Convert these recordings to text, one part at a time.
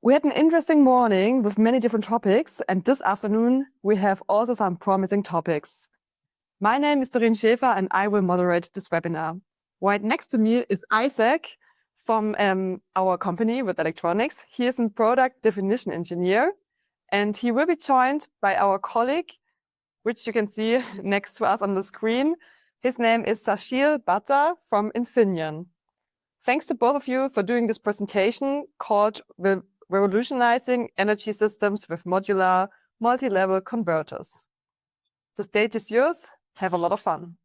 We had an interesting morning with many different topics, and this afternoon we have also some promising topics. My name is Doreen Schäfer and I will moderate this webinar. Right next to me is Issac from our company with Elektronik. He is a product definition engineer and he will be joined by our colleague, which you can see next to us on the screen. His name is Sashil Bhatta from Infineon. Thanks to both of you for doing this presentation called Revolutionizing Energy Systems with Modular Multilevel Converters. The stage is yours. Have a lot of fun.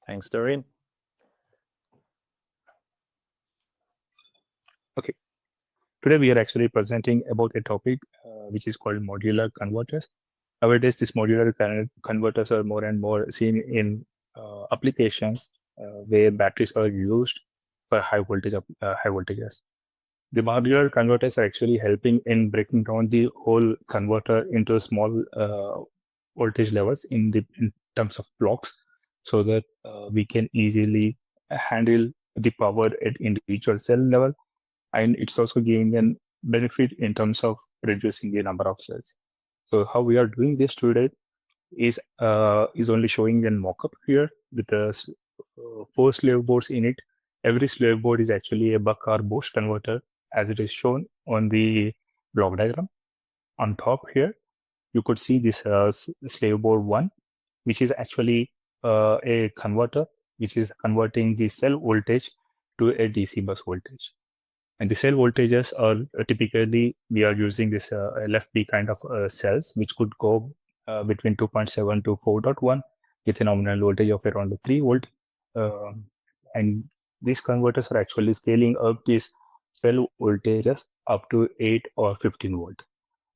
Thanks, Doreen. Okay. Today we are actually presenting about a topic which is called modular converters. Nowadays, these modular converters are more and more seen in applications where batteries are used for high voltages. The modular converters are actually helping in breaking down the whole converter into small voltage levels in terms of blocks, so that we can easily handle the power at individual cell level, and it's also giving a benefit in terms of reducing the number of cells. So how we are doing this today is only showing a mock-up here with the 4 slave boards in it. Every slave board is actually a buck or boost converter, as it is shown on the block diagram. On top here, you could see this slave board 1, which is actually a converter, which is converting the cell voltage to a DC bus voltage. And the cell voltages are typically, we are using this LFP kind of cells, which could go between 2.7 to 4.1 with a nominal voltage of around 3 volt. And these converters are actually scaling up these cell voltages up to 8 or 15 volt.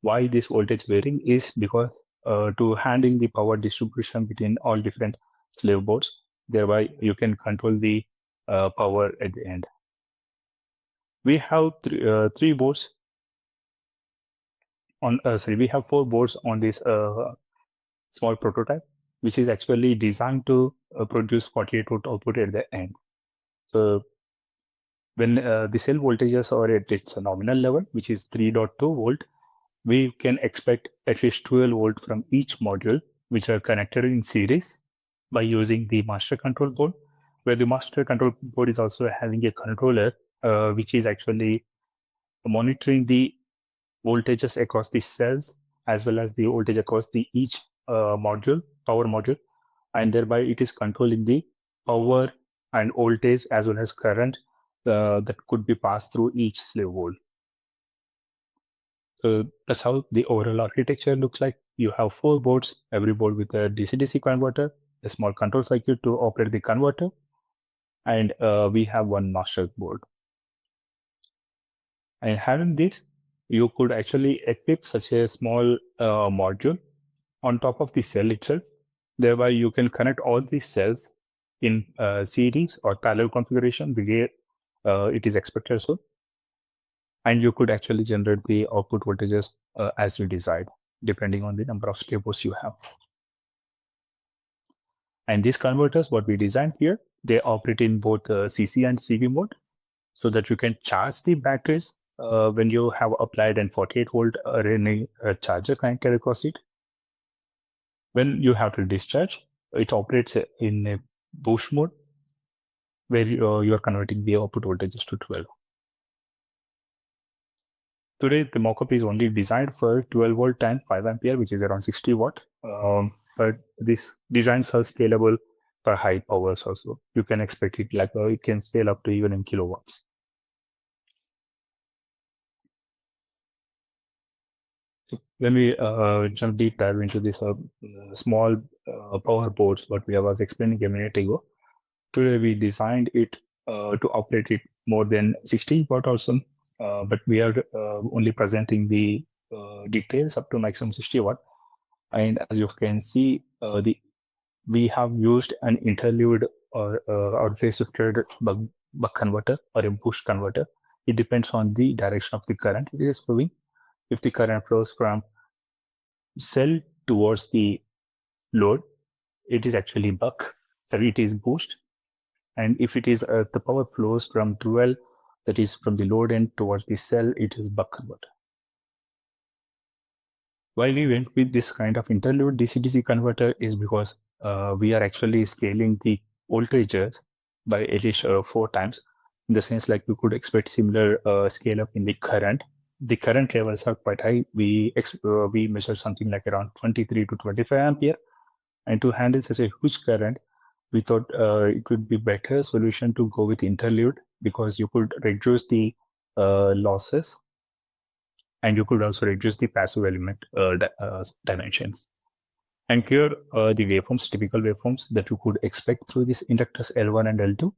Why this voltage varying is because to handle the power distribution between all different slave boards, thereby you can control the power at the end. We have three boards on. We have 4 boards on this small prototype, which is actually designed to produce 48 volt output at the end. So when the cell voltages are at its nominal level, which is 3.2 volt, we can expect at least 12 volt from each module, which are connected in series by using the master control board, where the master control board is also having a controller, which is actually monitoring the voltages across the cells as well as the voltage across the each power module, and thereby it is controlling the power and voltage as well as current that could be passed through each slave board. So that's how the overall architecture looks like. You have 4 boards, every board with a DC-DC converter, a small control circuit to operate the converter, and we have 1 master board. And having this, you could actually equip such a small module on top of the cell itself. Thereby, you can connect all these cells in series or parallel configuration, the way it is expected so. And you could actually generate the output voltages as you decide, depending on the number of slave boards you have. And these converters, what we designed here, they operate in both CC and CV mode, so that you can charge the batteries when you have applied a 48 volt charger connected across it. When you have to discharge, it operates in a boost mode, where you are converting the output voltages to 12. Today, the mockup is only designed for 12 volt and 5 ampere, which is around 60 watt. But these designs are scalable for high powers also. You can expect it like it can scale up to even in kilowatts. So when we jump deep dive into this small power boards, what we was explaining a minute ago, today we designed it to operate it more than 60 watt also. But we are only presenting the details up to maximum 60 watt. And as you can see, we have used an interleaved or phase shifted buck converter or a boost converter. It depends on the direction of the current it is flowing. If the current flows from cell towards the load, it is actually buck, so it is boost. And if it is the power flows from 12, that is from the load end towards the cell, it is buck converter. Why we went with this kind of interlude DC-DC converter is because we are actually scaling the voltages by at least 4 times. In the sense, like we could expect similar scale up in the current. The current levels are quite high. We measure something like around 23 to 25 ampere, and to handle such a huge current, we thought it would be better solution to go with interlude, because you could reduce the losses, and you could also reduce the passive element dimensions. And here the waveforms, typical waveforms that you could expect through these inductors L1 and L2.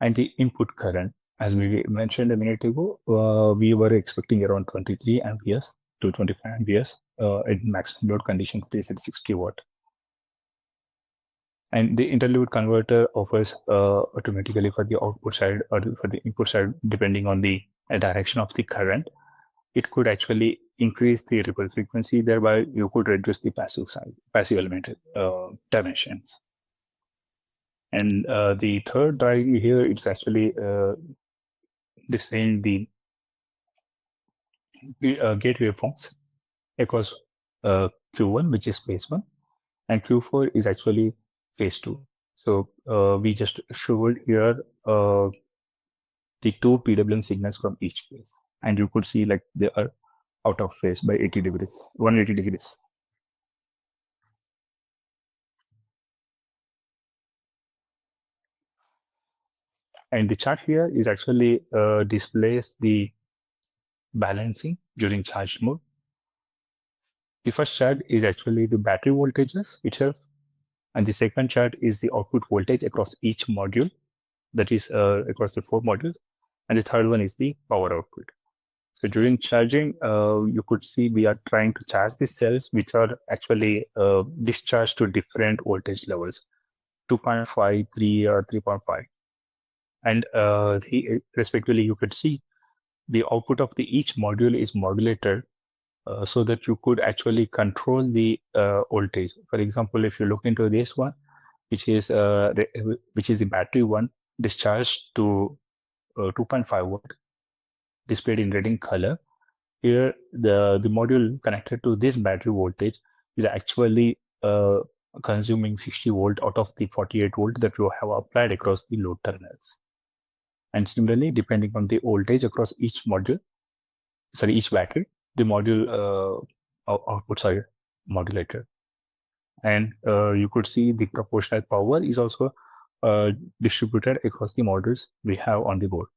And the input current, as we mentioned a minute ago, we were expecting around 23 amperes to 25 amperes in maximum load condition, place at 60 watt. And the interlude converter offers automatically for the output side or for the input side, depending on the direction of the current, it could actually increase the ripple frequency. Thereby, you could reduce the passive element dimensions. And the third diagram here, it's actually displaying the gate waveforms across Q1, which is phase 1, and Q4 is actually phase 2. So we just showed here the two PWM signals from each phase, and you could see like they are out of phase by 80 degrees, 180 degrees. And the chart here is actually displays the balancing during charged mode. The first chart is actually the battery voltages itself, and the second chart is the output voltage across each module, that is across the 4 modules, and the third one is the power output. So during charging, you could see we are trying to charge the cells, which are actually discharged to different voltage levels, 2.5, 3, or 3.5. And respectively, you could see the output of each module is modulated so that you could actually control the voltage. For example, if you look into this one, which is the battery one, discharged to 2.5 watt, displayed in red in color. Here, the module connected to this battery voltage is actually consuming 60 volt out of the 48 volt that you have applied across the load terminals. And similarly, depending on the voltage across each battery, the module outputs are modulated. And you could see the proportional power is also distributed across the modules we have on the board.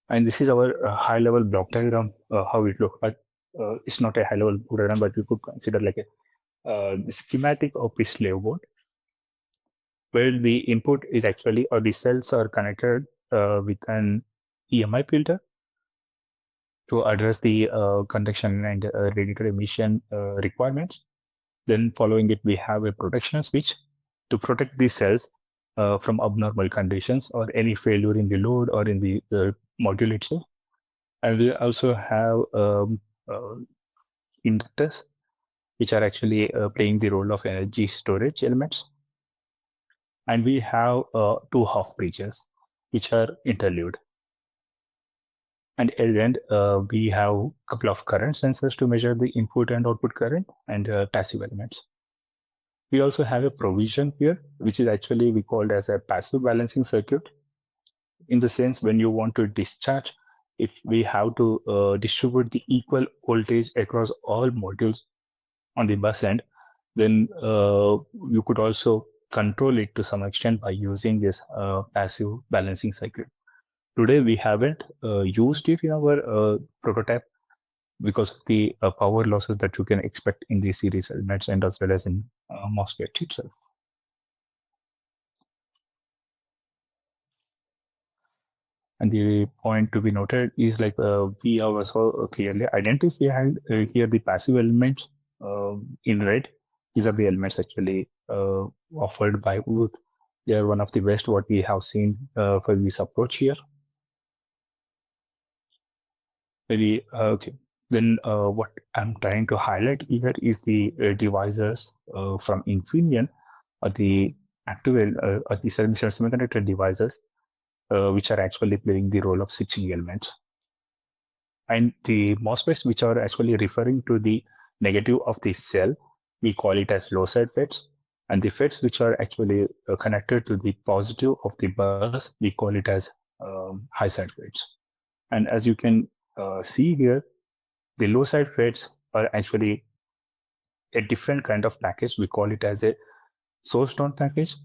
And this is our high-level block diagram, how it looks like. It's not a high-level block diagram, but you could consider like the schematic of a slave board, where the input is actually, or the cells are connected with an EMI filter to address the conduction and radiator emission requirements. Then following it, we have a protection switch to protect the cells from abnormal conditions or any failure in the load or in the module itself. And we also have inductors, which are actually playing the role of energy storage elements. And we have 2 half bridges, which are interlude. And at the end, we have a couple of current sensors to measure the input and output current and passive elements. We also have a provision here, which is actually we called as a passive balancing circuit. In the sense, when you want to discharge, if we have to distribute the equal voltage across all modules on the bus end, then you could also control it to some extent by using this passive balancing circuit. Today, we haven't used it in our prototype because of the power losses that you can expect in the series elements and as well as in MOSFET itself. And the point to be noted is like we have also clearly identified here the passive elements in red. These are the elements actually offered by Würth. They are one of the best what we have seen for this approach here. Very okay. Then what I'm trying to highlight here is the devices from Infineon, or the active these are semiconductor devices which are actually playing the role of switching elements. And the MOSFETs, which are actually referring to the negative of the cell, we call it as low side FETs. And the FETs, which are actually connected to the positive of the bus, we call it as high side FETs. And as you can see here, the low side FETs are actually a different kind of package. We call it as a source down package,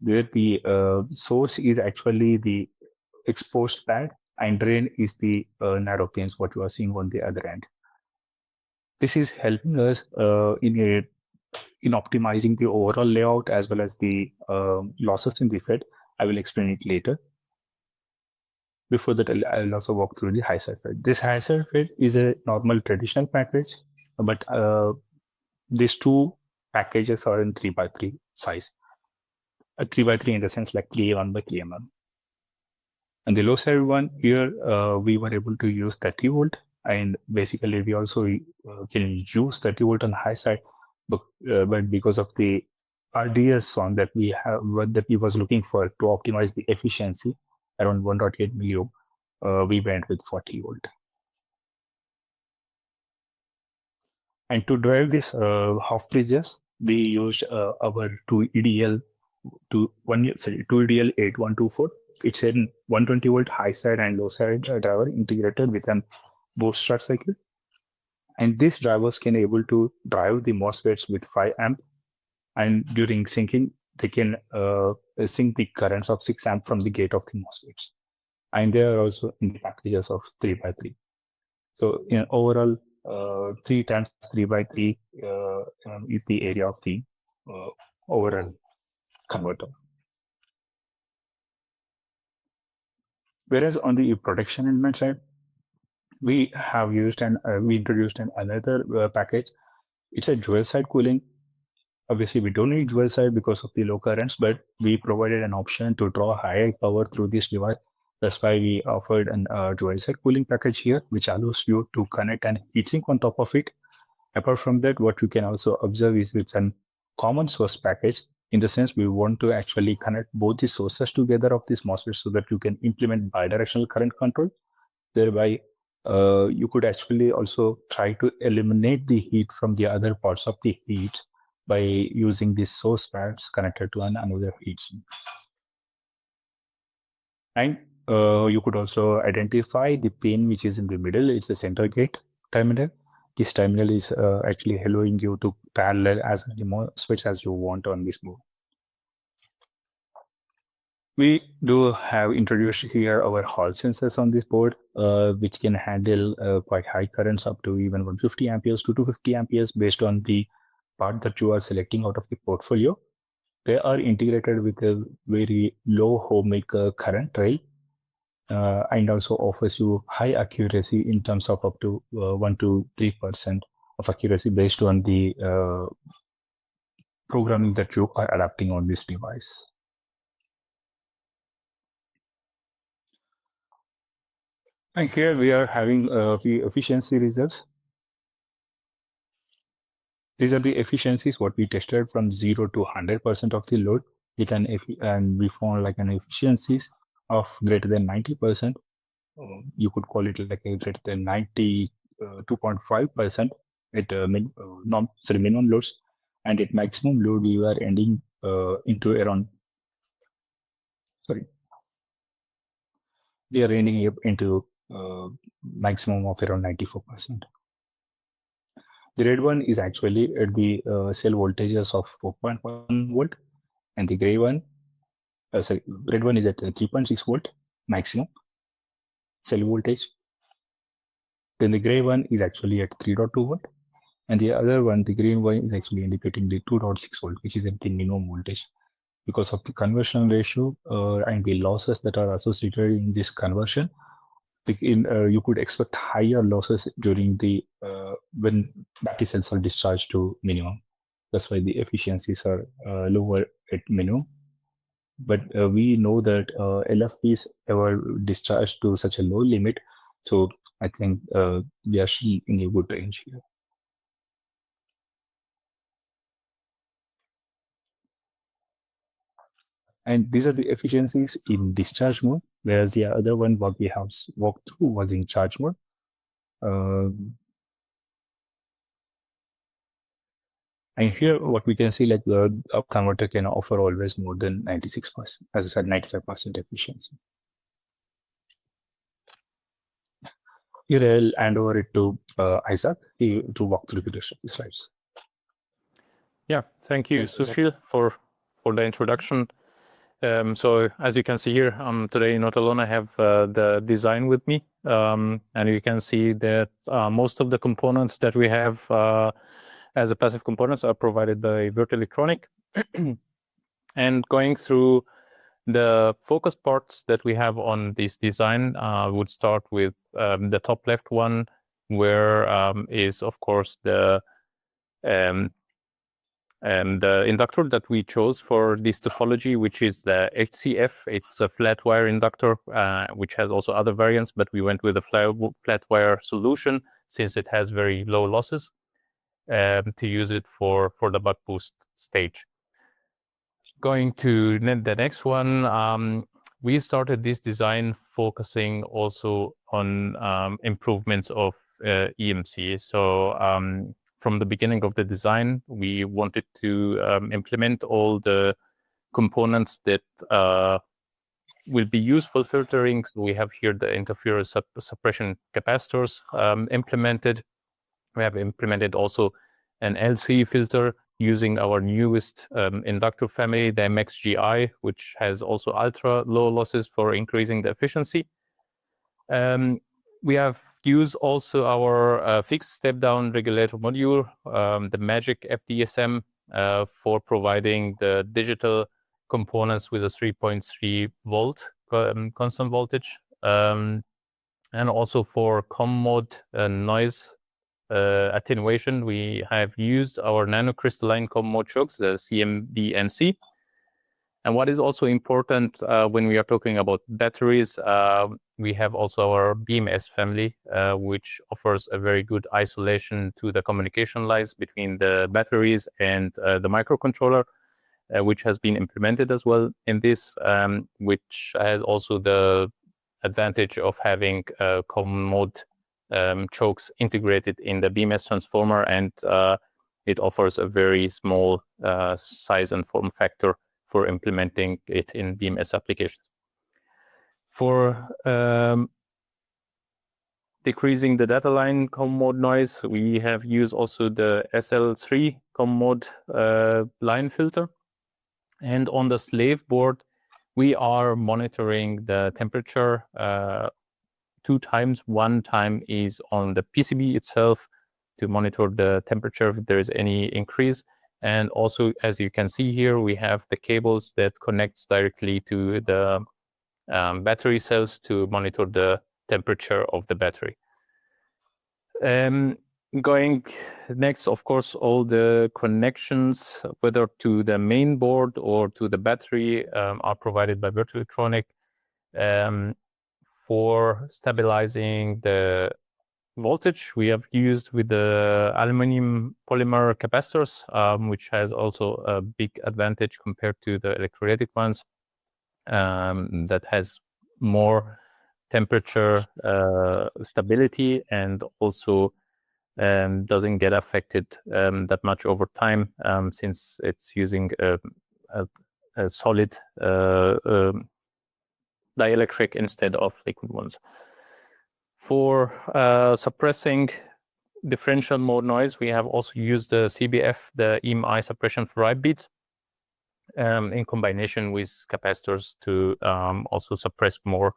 where the source is actually the exposed pad and drain is the narrow pins, what you are seeing on the other end. This is helping us in optimizing the overall layout as well as the losses in the FET. I will explain it later. Before that, I'll also walk through the high side FET. This high side FET is a normal traditional package, but these two packages are in 3x3 size. 3x3 in the sense like KA1 by KM1. And the low side one here, we were able to use 30 volt, and basically we also can use 30 volt on the high side, but because of the RDS one that we have, that we was looking for to optimize the efficiency around 1.8 milliohm, we went with 40 volt. And to drive this half bridges, we used our two EDL 8124. It's a 120 volt high side and low side driver integrated with an boost start cycle. And these drivers can able to drive the MOSFETs with 5 amp. And during syncing, they can sync the currents of 6 amp from the gate of the MOSFETs. And they are also in the packages of 3x3. So in overall, 3 times 3x3 is the area of the overall converter. Whereas on the protection element side, we have used and we introduced another package. It's a dual side cooling. Obviously, we don't need dual side because of the low currents, but we provided an option to draw higher power through this device. That's why we offered a dual side cooling package here, which allows you to connect an heatsink on top of it. Apart from that, what you can also observe is it's a common source package. In the sense, we want to actually connect both the sources together of this MOSFET so that you can implement bidirectional current control. Thereby, you could actually also try to eliminate the heat from the other parts of the heat by using these source pads connected to another heat sink. And you could also identify the pin which is in the middle. It's the center gate terminal. This terminal is actually allowing you to parallel as many MOSFETs as you want on this board. We do have introduced here our Hall sensors on this board, which can handle quite high currents up to even 150 amperes to 250 amperes based on the part that you are selecting out of the portfolio. They are integrated with a very low ohmic current rail and also offers you high accuracy in terms of up to 1 to 3% of accuracy based on the programming that you are adapting on this device. And here we are having the efficiency results. These are the efficiencies what we tested from 0 to 100% of the load with and we found like an efficiencies of greater than 90%. You could call it like a greater than 92.5% at minimum loads, and at maximum load we were ending into around we are ending up into maximum of around 94%. The red one is actually at the cell voltages of 4.1 volt, and the gray one, red one is at 3.6 volt maximum cell voltage. Then the gray one is actually at 3.2 volt, and the other one, the green one, is actually indicating the 2.6 volt, which is at the minimum voltage. Because of the conversion ratio and the losses that are associated in this conversion, you could expect higher losses during the when battery cells are discharged to minimum. That's why the efficiencies are lower at minimum. But we know that LFPs ever discharged to such a low limit, so I think we are still in a good range here. And these are the efficiencies in discharge mode, whereas the other one, what we have walked through, was in charge mode. And here, what we can see, like the up converter can offer always more than 96%, as I said, 95% efficiency. Here, I'll hand over it to Isaac to walk through the rest of the slides. Yeah, thank you, Sushil, for the introduction. So as you can see here, today not alone I have the design with me, and you can see that most of the components that we have as a passive components are provided by Würth Elektronik. And going through the focus parts that we have on this design, would start with the top left one, where is of course the inductor that we chose for this topology, which is the HCF. It's a flat wire inductor, which has also other variants, but we went with a flat wire solution since it has very low losses to use it for the buck boost stage. Going to the next one, we started this design focusing also on improvements of EMC. So from the beginning of the design, we wanted to implement all the components that will be used for filtering. So we have here the interference suppression capacitors implemented. We have implemented also an LC filter using our newest inductor family, the MXGI, which has also ultra low losses for increasing the efficiency. We have used also our fixed step-down regulator module, the Magic FDSM, for providing the digital components with a 3.3 volt constant voltage, and also for COM mode noise attenuation, we have used our nanocrystalline COM mode chokes, the CMB-NC. And what is also important when we are talking about batteries, we have also our BMS family, which offers a very good isolation to the communication lines between the batteries and the microcontroller, which has been implemented as well in this, which has also the advantage of having COM mode chokes integrated in the BMS transformer, and it offers a very small size and form factor for implementing it in BMS applications. For decreasing the data line COM mode noise, we have used also the SL3 COM mode line filter. And on the slave board, we are monitoring the temperature 2 times. One time is on the PCB itself to monitor the temperature if there is any increase. And also, as you can see here, we have the cables that connects directly to the battery cells to monitor the temperature of the battery. Going next, of course, all the connections, whether to the main board or to the battery, are provided by Würth Elektronik. For stabilizing the voltage, we have used with the aluminum polymer capacitors, which has also a big advantage compared to the electrolytic ones, that has more temperature stability and also doesn't get affected that much over time, since it's using a solid dielectric instead of liquid ones. For suppressing differential mode noise, we have also used the CBF, the EMI suppression for ripe beads, in combination with capacitors to also suppress more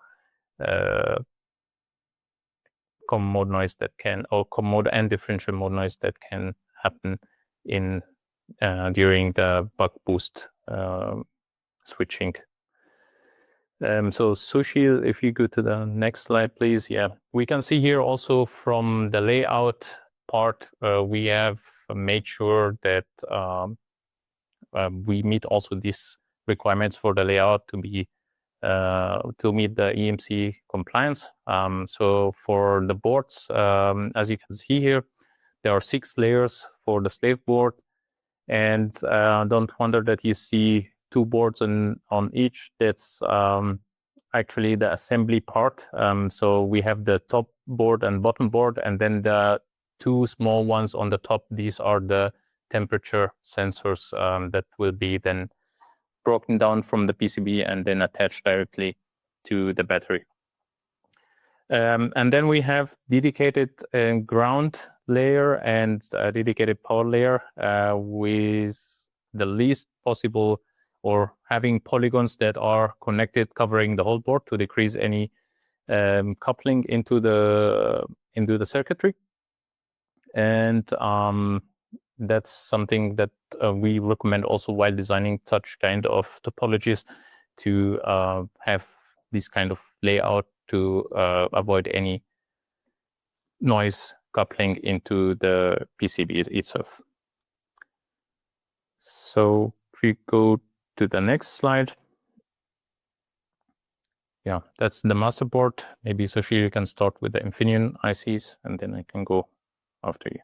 COM mode noise that can, or COM mode and differential mode noise that can happen in during the buck boost switching. So Sushil, if you go to the next slide, please. Yeah, we can see here also from the layout part, we have made sure that we meet also these requirements for the layout to be to meet the EMC compliance. So for the boards, as you can see here, there are 6 layers for the slave board, and don't wonder that you see 2 boards on each. That's actually the assembly part. So we have the top board and bottom board, and then the 2 small ones on the top. These are the temperature sensors that will be then broken down from the PCB and then attached directly to the battery. And then we have dedicated ground layer and a dedicated power layer with the least possible, or having polygons that are connected, covering the whole board to decrease any coupling into the circuitry. And that's something that we recommend also while designing such kind of topologies, to have this kind of layout to avoid any noise coupling into the PCB itself. So if we go to the next slide. Yeah, that's the master board. Maybe Sushi, you can start with the Infineon ICs, and then I can go after you.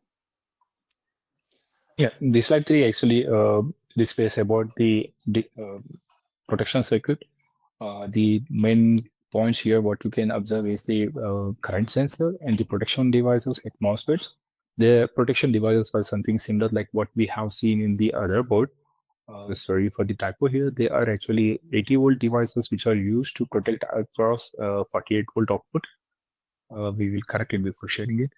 Yeah, this slide 3 actually displays about the protection circuit. The main points here, what you can observe is the current sensor and the protection devices like MOSFETs. The protection devices are something similar like what we have seen in the other board. Sorry for the typo here. They are actually 80-volt devices which are used to protect across 48-volt output. We will correct it before sharing it.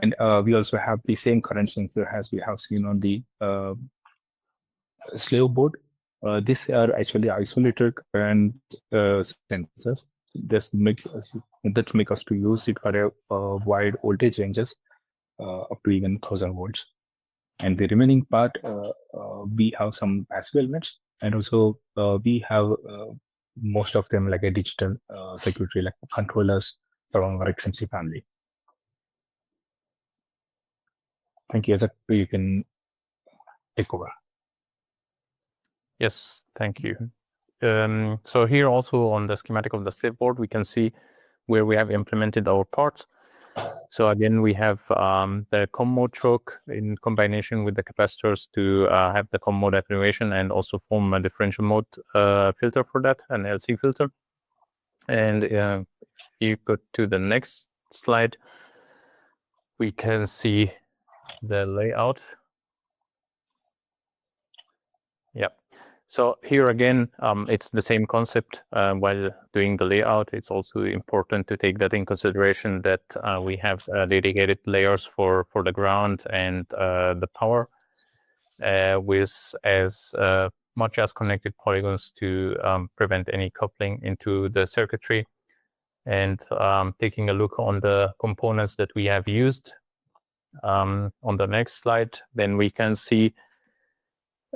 And we also have the same current sensor as we have seen on the slave board. These are actually isolated current sensors. That make us to use it for a wide voltage ranges up to even 1000 volts. And the remaining part, we have some passive elements, and also we have most of them like a digital circuitry, like controllers from our XMC family. Thank you. Issac, you can take over. Yes, thank you. So here also on the schematic of the slave board, we can see where we have implemented our parts. So again, we have the COM mode choke in combination with the capacitors to have the COM mode attenuation, and also form a differential mode filter for that, an LC filter. And you go to the next slide, we can see the layout. Yeah. So here again, it's the same concept. While doing the layout, it's also important to take that in consideration, that we have dedicated layers for the ground and the power, with as much as connected polygons to prevent any coupling into the circuitry. And taking a look on the components that we have used on the next slide, then we can see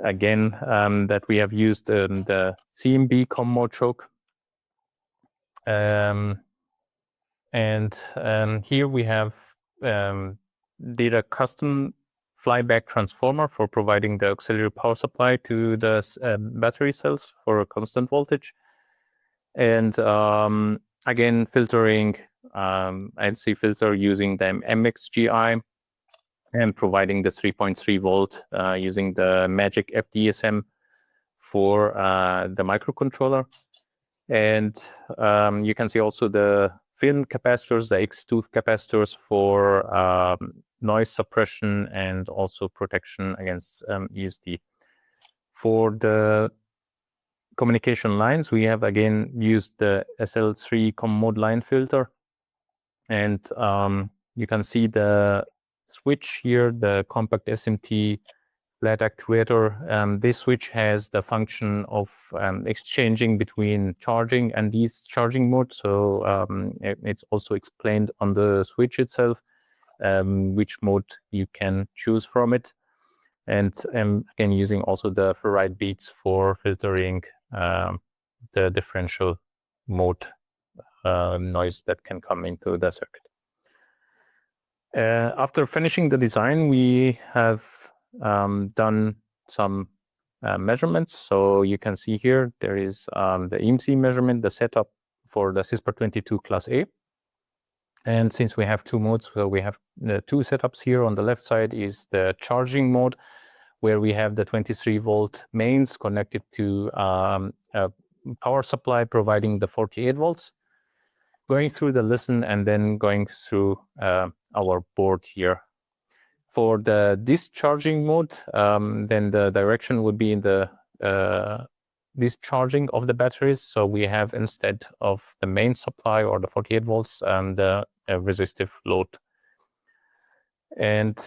again that we have used the CMB COM mode choke. And here we have did a custom flyback transformer for providing the auxiliary power supply to the battery cells for a constant voltage. And again, filtering NC filter using the MXGI, and providing the 3.3 volt using the Magic FDSM for the microcontroller. And you can see also the film capacitors, the X2 capacitors for noise suppression and also protection against ESD. For the communication lines, we have again used the SL3 COM mode line filter. And you can see the switch here, the compact SMT flat actuator. This switch has the function of exchanging between charging and discharging mode. So it's also explained on the switch itself, which mode you can choose from it. And again, using also the ferrite beads for filtering the differential mode noise that can come into the circuit. After finishing the design, we have done some measurements. So you can see here, there is the EMC measurement, the setup for the CISPR22 class A. And since we have 2 modes, so we have the 2 setups here. On the left side is the charging mode, where we have the 23-volt mains connected to a power supply providing the 48 volts, going through the listen and then going through our board here. For the discharging mode, then the direction would be in the discharging of the batteries. So we have, instead of the main supply or the 48 volts, the resistive load. And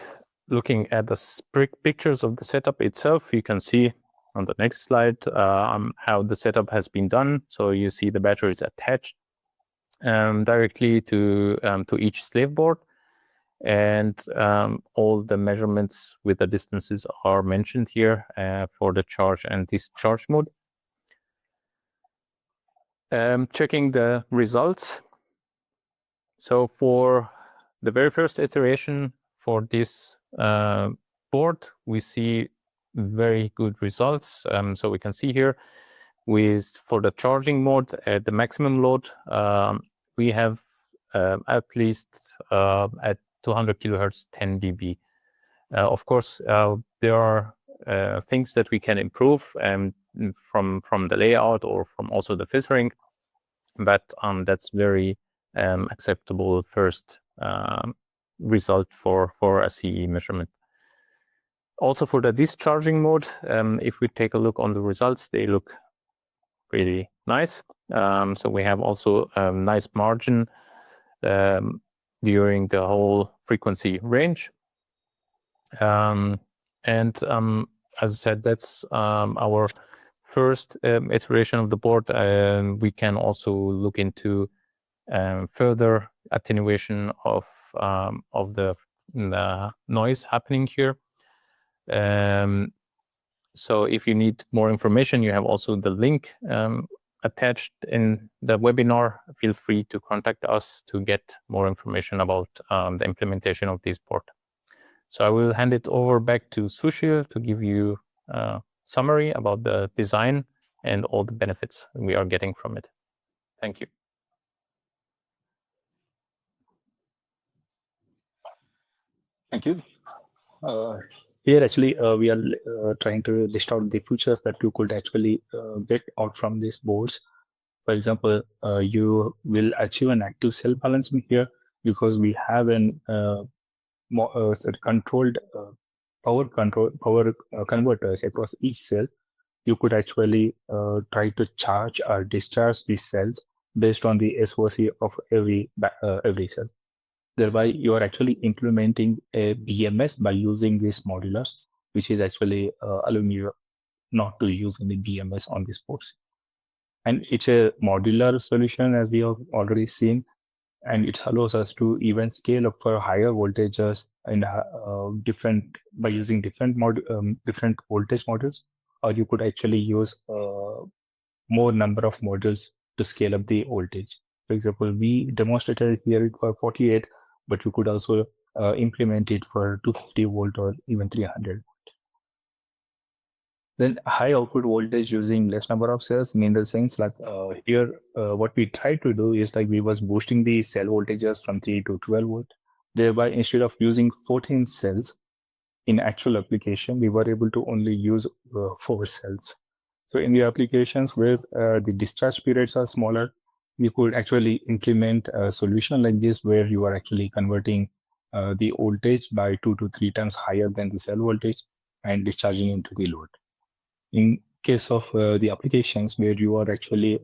looking at the pictures of the setup itself, you can see on the next slide how the setup has been done. So you see the batteries attached directly to each slave board, and all the measurements with the distances are mentioned here for the charge and discharge mode. Checking the results. So for the very first iteration for this board, we see very good results. So we can see here for the charging mode at the maximum load, we have at least at 200 kilohertz 10 dB. Of course, there are things that we can improve from the layout or from also the filtering, but that's very acceptable first result for a CE measurement. Also for the discharging mode, if we take a look on the results, they look pretty nice. So we have also a nice margin during the whole frequency range. And as I said, that's our first iteration of the board. We can also look into further attenuation of the noise happening here. So if you need more information, you have also the link attached in the webinar. Feel free to contact us to get more information about the implementation of this board. So I will hand it over back to Sushil to give you a summary about the design and all the benefits we are getting from it. Thank you. Thank you. Here, actually, we are trying to list out the features that you could actually get out from these boards. For example, you will achieve an active cell balancing here because we have an controlled power converters across each cell. You could actually try to charge or discharge these cells based on the SOC of every cell. Thereby, you are actually implementing a BMS by using these modulars, which is actually allowing you not to use any BMS on these ports. And it's a modular solution, as we have already seen, and it allows us to even scale up for higher voltages and by using different voltage modules, or you could actually use more number of modules to scale up the voltage. For example, we demonstrated here for 48, but you could also implement it for 250 volt or even 300. Then high output voltage using less number of cells mean the sense like here, what we try to do is like we was boosting the cell voltages from 3 to 12 volt. Thereby, instead of using 14 cells in actual application, we were able to only use 4 cells. So in the applications where the discharge periods are smaller, we could actually implement a solution like this where you are actually converting the voltage by 2 to 3 times higher than the cell voltage and discharging into the load. In case of the applications where you are actually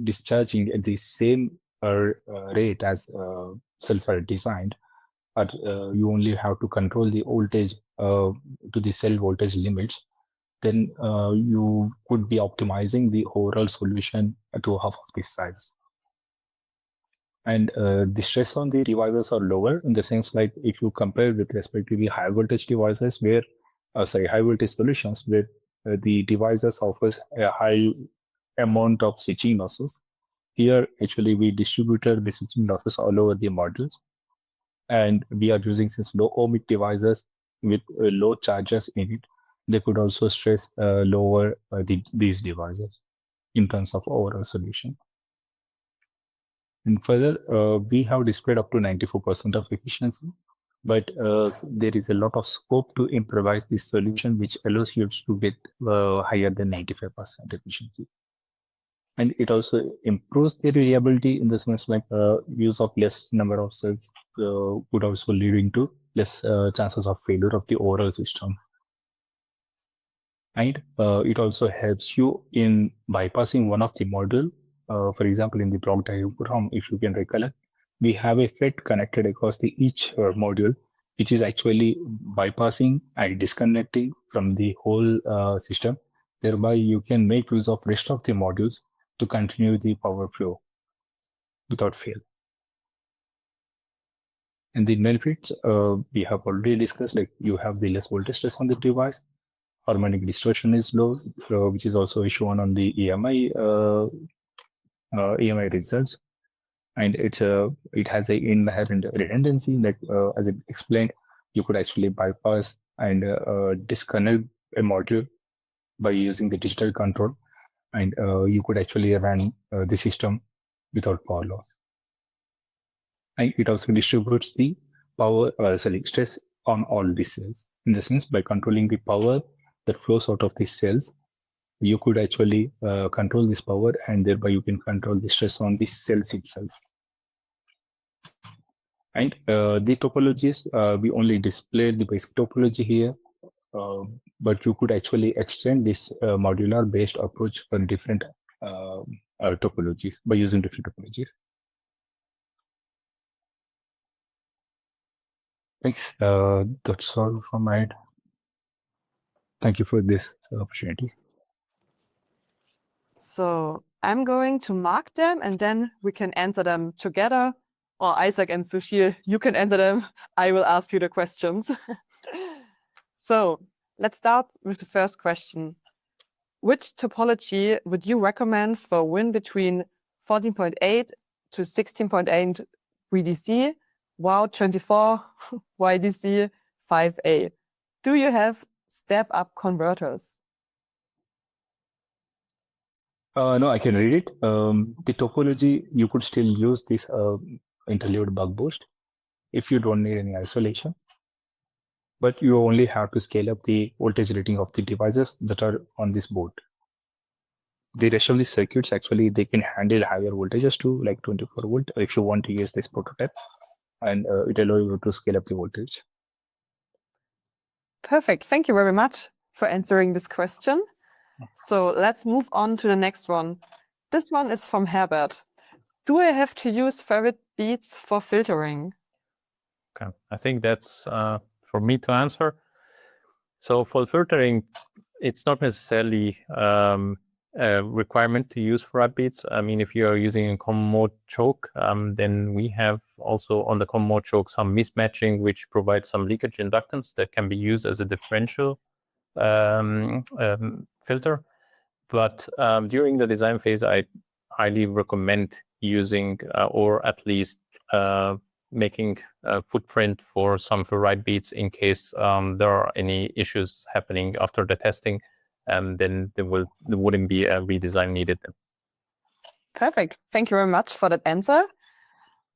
discharging at the same rate as cells are designed, but you only have to control the voltage to the cell voltage limits, then you could be optimizing the overall solution to half of this size. And the stress on the devices are lower in the sense like if you compare with respect to the high voltage devices where, high voltage solutions where the devices offers a high amount of switching losses. Here, actually, we distributed the switching losses all over the modules. And we are using since low ohmic devices with low charges in it. They could also stress lower these devices in terms of overall solution. And further, we have displayed up to 94% of efficiency. but there is a lot of scope to improvise this solution, which allows you to get higher than 95% efficiency. And it also improves the reliability in the sense like use of less number of cells would also leading to less chances of failure of the overall system. And it also helps you in bypassing one of the module. For example, in the block diagram, if you can recollect, we have a FET connected across the each module, which is actually bypassing and disconnecting from the whole system. Thereby, you can make use of rest of the modules to continue the power flow without fail. And the benefits we have already discussed, like you have the less voltage stress on the device, harmonic distortion is low, which is also shown on the EMI results, and it has a inherent redundancy. Like as I explained, you could actually bypass and disconnect a module by using the digital control, and you could actually run the system without power loss. And it also distributes the power, stress on all the cells. In the sense, by controlling the power that flows out of these cells, you could actually control this power, and thereby you can control the stress on the cells itself. And the topologies, we only displayed the basic topology here, but you could actually extend this modular-based approach for different topologies by using different topologies. Thanks. That's all from my end. Thank you for this opportunity. So I'm going to mark them and then we can answer them together. Or Isaac and Sushil, you can answer them. I will ask you the questions. So let's start with the first question. Which topology would you recommend for win between 14.8 to 16.8 VDC, WOW 24, YDC 5A? Do you have step-up converters? No, I can read it. The topology, you could still use this interleaved buck boost if you don't need any isolation. But you only have to scale up the voltage rating of the devices that are on this board. The rest of the circuits, actually, they can handle higher voltages too, like 24 volt, if you want to use this prototype. And it allows you to scale up the voltage. Perfect. Thank you very much for answering this question. So let's move on to the next one. This one is from Herbert. Do I have to use ferrite beads for filtering? Okay, I think that's for me to answer. So for filtering, it's not necessarily a requirement to use ferrite beads. I mean, if you are using a common mode choke, then we have also on the common mode choke some mismatching, which provides some leakage inductance that can be used as a differential filter. But during the design phase, I highly recommend using or at least making a footprint for some ferrite beads in case there are any issues happening after the testing, and then there wouldn't be a redesign needed. Perfect. Thank you very much for that answer.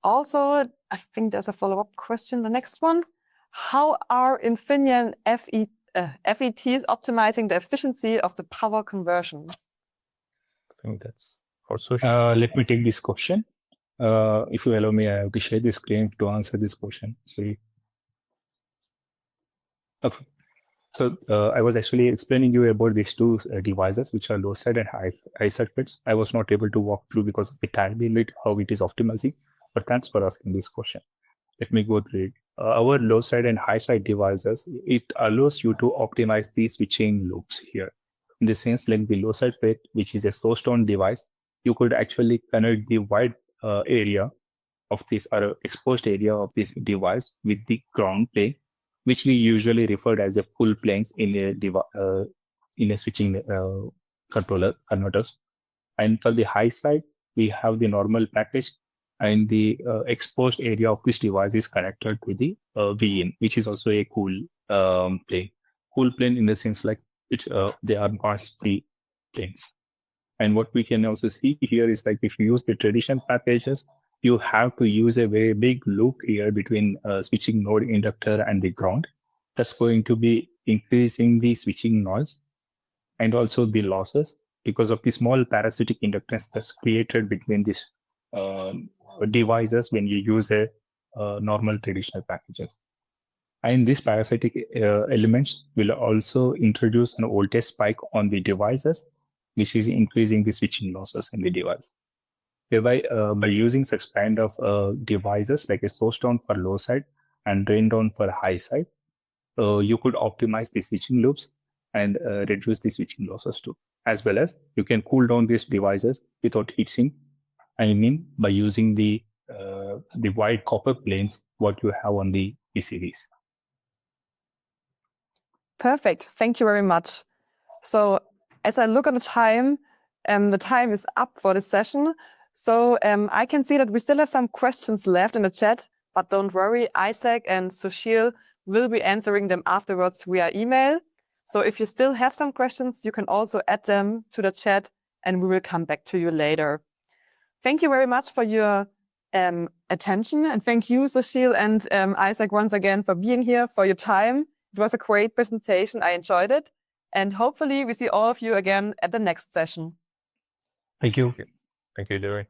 Also, I think there's a follow-up question. The next one, how are Infineon FETs optimizing the efficiency of the power conversion? I think that's for Sushil. Let me take this question. If you allow me, I have to share the screen to answer this question. Sorry. Okay. So I was actually explaining you about these two devices, which are low side and high side FETs. I was not able to walk through because of the time limit, how it is optimizing. But thanks for asking this question. Let me go through it. Our low side and high side devices, it allows you to optimize the switching loops here. In the sense, like the low side FET, which is a source down device, you could actually connect the wide area of this or exposed area of this device with the ground plane, which we usually referred as a pull planes in a switching converters. And for the high side, we have the normal package, and the exposed area of this device is connected to the VIN, which is also a cool plane. Cool plane in the sense like they are mass-free planes. And what we can also see here is like if you use the traditional packages, you have to use a very big loop here between switching node inductor and the ground. That's going to be increasing the switching noise and also the losses because of the small parasitic inductance that's created between these devices when you use a normal traditional packages. And these parasitic elements will also introduce an voltage spike on the devices, which is increasing the switching losses in the device. By using such kind of devices like a source down for low side and drain down for high side, you could optimize the switching loops and reduce the switching losses too. As well as you can cool down these devices without heatsink. I mean, by using the wide copper planes what you have on the PCBs. Perfect. Thank you very much. So as I look on the time is up for this session. So I can see that we still have some questions left in the chat, but don't worry, Isaac and Sushil will be answering them afterwards via email. So if you still have some questions, you can also add them to the chat and we will come back to you later. Thank you very much for your attention, and thank you, Sushil and Isaac, once again for being here, for your time. It was a great presentation. I enjoyed it. And hopefully we see all of you again at the next session. Thank you. Thank you, Derry.